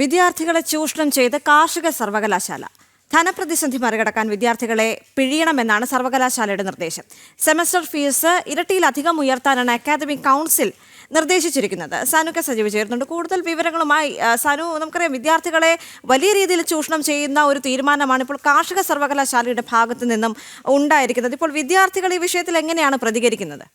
വിദ്യാർത്ഥികളെ ചൂഷണം ചെയ്ത് കാർഷിക സർവകലാശാല. ധനപ്രതിസന്ധി മറികടക്കാൻ വിദ്യാർത്ഥികളെ പിഴിയണമെന്നാണ് സർവകലാശാലയുടെ നിർദ്ദേശം. സെമസ്റ്റർ ഫീസ് ഇരട്ടിയിലധികം ഉയർത്താനാണ് അക്കാദമിക് കൗൺസിൽ നിർദ്ദേശിച്ചിരിക്കുന്നത്. സാനു കെ സജീവ് ചേർന്നുണ്ട്. കൂടുതൽ വിവരങ്ങളുമായി സാനു, നമുക്കറിയാം വിദ്യാർത്ഥികളെ വലിയ രീതിയിൽ ചൂഷണം ചെയ്യുന്ന ഒരു തീരുമാനമാണ് ഇപ്പോൾ കാർഷിക സർവകലാശാലയുടെ ഭാഗത്തു നിന്നും ഉണ്ടായിരിക്കുന്നത്. ഇപ്പോൾ വിദ്യാർത്ഥികൾ ഈ വിഷയത്തിൽ എങ്ങനെയാണ് പ്രതികരിക്കുന്നത്?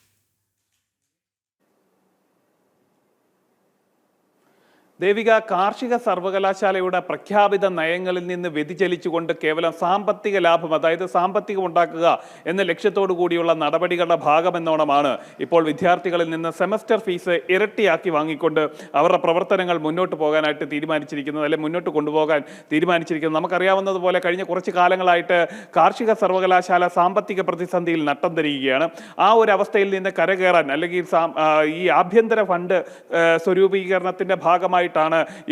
ദേവിക, കാർഷിക സർവകലാശാലയുടെ പ്രഖ്യാപിത നയങ്ങളിൽ നിന്ന് വ്യതിചലിച്ചുകൊണ്ട് കേവലം സാമ്പത്തിക ലാഭം, അതായത് സാമ്പത്തികം ഉണ്ടാക്കുക എന്ന ലക്ഷ്യത്തോടു കൂടിയുള്ള നടപടികളുടെ ഭാഗമെന്നോണമാണ് ഇപ്പോൾ വിദ്യാർത്ഥികളിൽ നിന്ന് സെമസ്റ്റർ ഫീസ് ഇരട്ടിയാക്കി വാങ്ങിക്കൊണ്ട് അവരുടെ പ്രവർത്തനങ്ങൾ മുന്നോട്ട് പോകാനായിട്ട് തീരുമാനിച്ചിരിക്കുന്നത്, അല്ലെങ്കിൽ മുന്നോട്ട് കൊണ്ടുപോകാൻ തീരുമാനിച്ചിരിക്കുന്നത്. നമുക്കറിയാവുന്നതുപോലെ കഴിഞ്ഞ കുറച്ച് കാലങ്ങളായിട്ട് കാർഷിക സർവകലാശാല സാമ്പത്തിക പ്രതിസന്ധിയിൽ നട്ടം തിരിയുകയാണ്. ആ ഒരു അവസ്ഥയിൽ നിന്ന് കരകയറാൻ, അല്ലെങ്കിൽ ഈ ആഭ്യന്തര ഫണ്ട് സ്വരൂപീകരണത്തിന്റെ ഭാഗമായി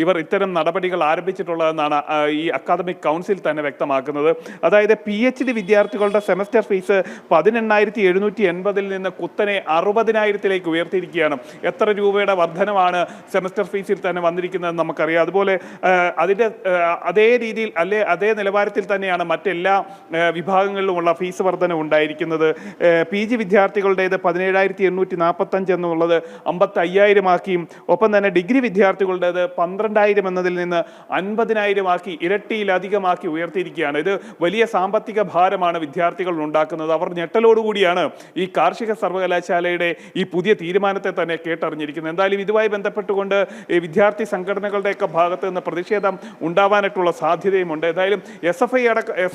ഇവർ ഇത്തരം നടപടികൾ ആരംഭിച്ചിട്ടുള്ളതെന്നാണ് ഈ അക്കാദമിക് കൗൺസിൽ തന്നെ വ്യക്തമാക്കുന്നത്. അതായത് PhD വിദ്യാർത്ഥികളുടെ സെമസ്റ്റർ ഫീസ് 18,780 നിന്ന് കുത്തനെ 60,000 ഉയർത്തിയിരിക്കുകയാണ്. എത്ര രൂപയുടെ വർധനമാണ് സെമസ്റ്റർ ഫീസിൽ തന്നെ വന്നിരിക്കുന്നതെന്ന് നമുക്കറിയാം. അതുപോലെ അതിൻ്റെ അതേ രീതിയിൽ അതേ നിലവാരത്തിൽ തന്നെയാണ് മറ്റെല്ലാ വിഭാഗങ്ങളിലുമുള്ള ഫീസ് വർധന ഉണ്ടായിരിക്കുന്നത്. PG വിദ്യാർത്ഥികളുടേത് 17,845 എന്നുള്ളത് 55,000 ആക്കിയും, ഒപ്പം തന്നെ ഡിഗ്രി വിദ്യാർത്ഥികളുടെ 12,000 എന്നതിൽ നിന്ന് 50,000 ആക്കി ഇരട്ടിയിലധികമാക്കി ഉയർത്തിയിരിക്കുകയാണ്. ഇത് വലിയ സാമ്പത്തിക ഭാരമാണ് വിദ്യാർത്ഥികൾ ഉണ്ടാക്കുന്നത്. അവർ ഞെട്ടലോടുകൂടിയാണ് ഈ കാർഷിക സർവകലാശാലയുടെ ഈ പുതിയ തീരുമാനത്തെ തന്നെ കേട്ടറിഞ്ഞിരിക്കുന്നത്. എന്തായാലും ഇതുമായി ബന്ധപ്പെട്ടുകൊണ്ട് ഈ വിദ്യാർത്ഥി സംഘടനകളുടെയൊക്കെ ഭാഗത്ത് നിന്ന് പ്രതിഷേധം ഉണ്ടാവാനായിട്ടുള്ള സാധ്യതയുമുണ്ട്. ഏതായാലും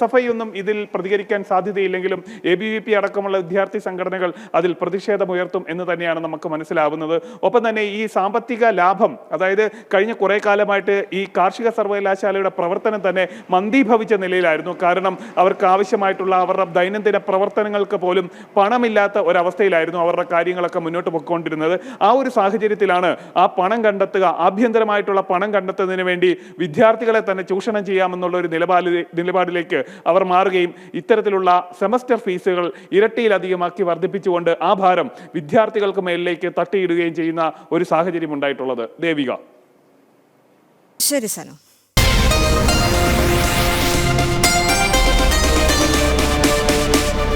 SFI ഒന്നും ഇതിൽ പ്രതികരിക്കാൻ സാധ്യതയില്ലെങ്കിലും ABVP അടക്കമുള്ള വിദ്യാർത്ഥി സംഘടനകൾ അതിൽ പ്രതിഷേധം ഉയർത്തും എന്ന് തന്നെയാണ് നമുക്ക് മനസ്സിലാവുന്നത്. ഒപ്പം തന്നെ ഈ സാമ്പത്തിക ലാഭം, അതായത് കഴിഞ്ഞ കുറെ കാലമായിട്ട് ഈ കാർഷിക സർവകലാശാലയുടെ പ്രവർത്തനം തന്നെ മന്ദീഭവിച്ച നിലയിലായിരുന്നു. കാരണം അവർക്ക് ആവശ്യമായിട്ടുള്ള അവരുടെ ദൈനംദിന പ്രവർത്തനങ്ങൾക്ക് പോലും പണമില്ലാത്ത ഒരവസ്ഥയിലായിരുന്നു അവരുടെ കാര്യങ്ങളൊക്കെ മുന്നോട്ട് പോയിക്കൊണ്ടിരുന്നത്. ആ ഒരു സാഹചര്യത്തിലാണ് ആ പണം കണ്ടെത്തുക, ആഭ്യന്തരമായിട്ടുള്ള പണം കണ്ടെത്തുന്നതിന് വേണ്ടി വിദ്യാർത്ഥികളെ തന്നെ ചൂഷണം ചെയ്യാമെന്നുള്ള ഒരു നിലപാടിലേക്ക് അവർ മാറുകയും ഇത്തരത്തിലുള്ള സെമസ്റ്റർ ഫീസുകൾ ഇരട്ടിയിലധികമാക്കി വർദ്ധിപ്പിച്ചുകൊണ്ട് ആ ഭാരം വിദ്യാർത്ഥികൾക്ക് മേലിലേക്ക് തട്ടിയിടുകയും ചെയ്യുന്ന ഒരു സാഹചര്യം ഉണ്ടായിട്ടുള്ളത്. ദേവിക. ശരി സാനു.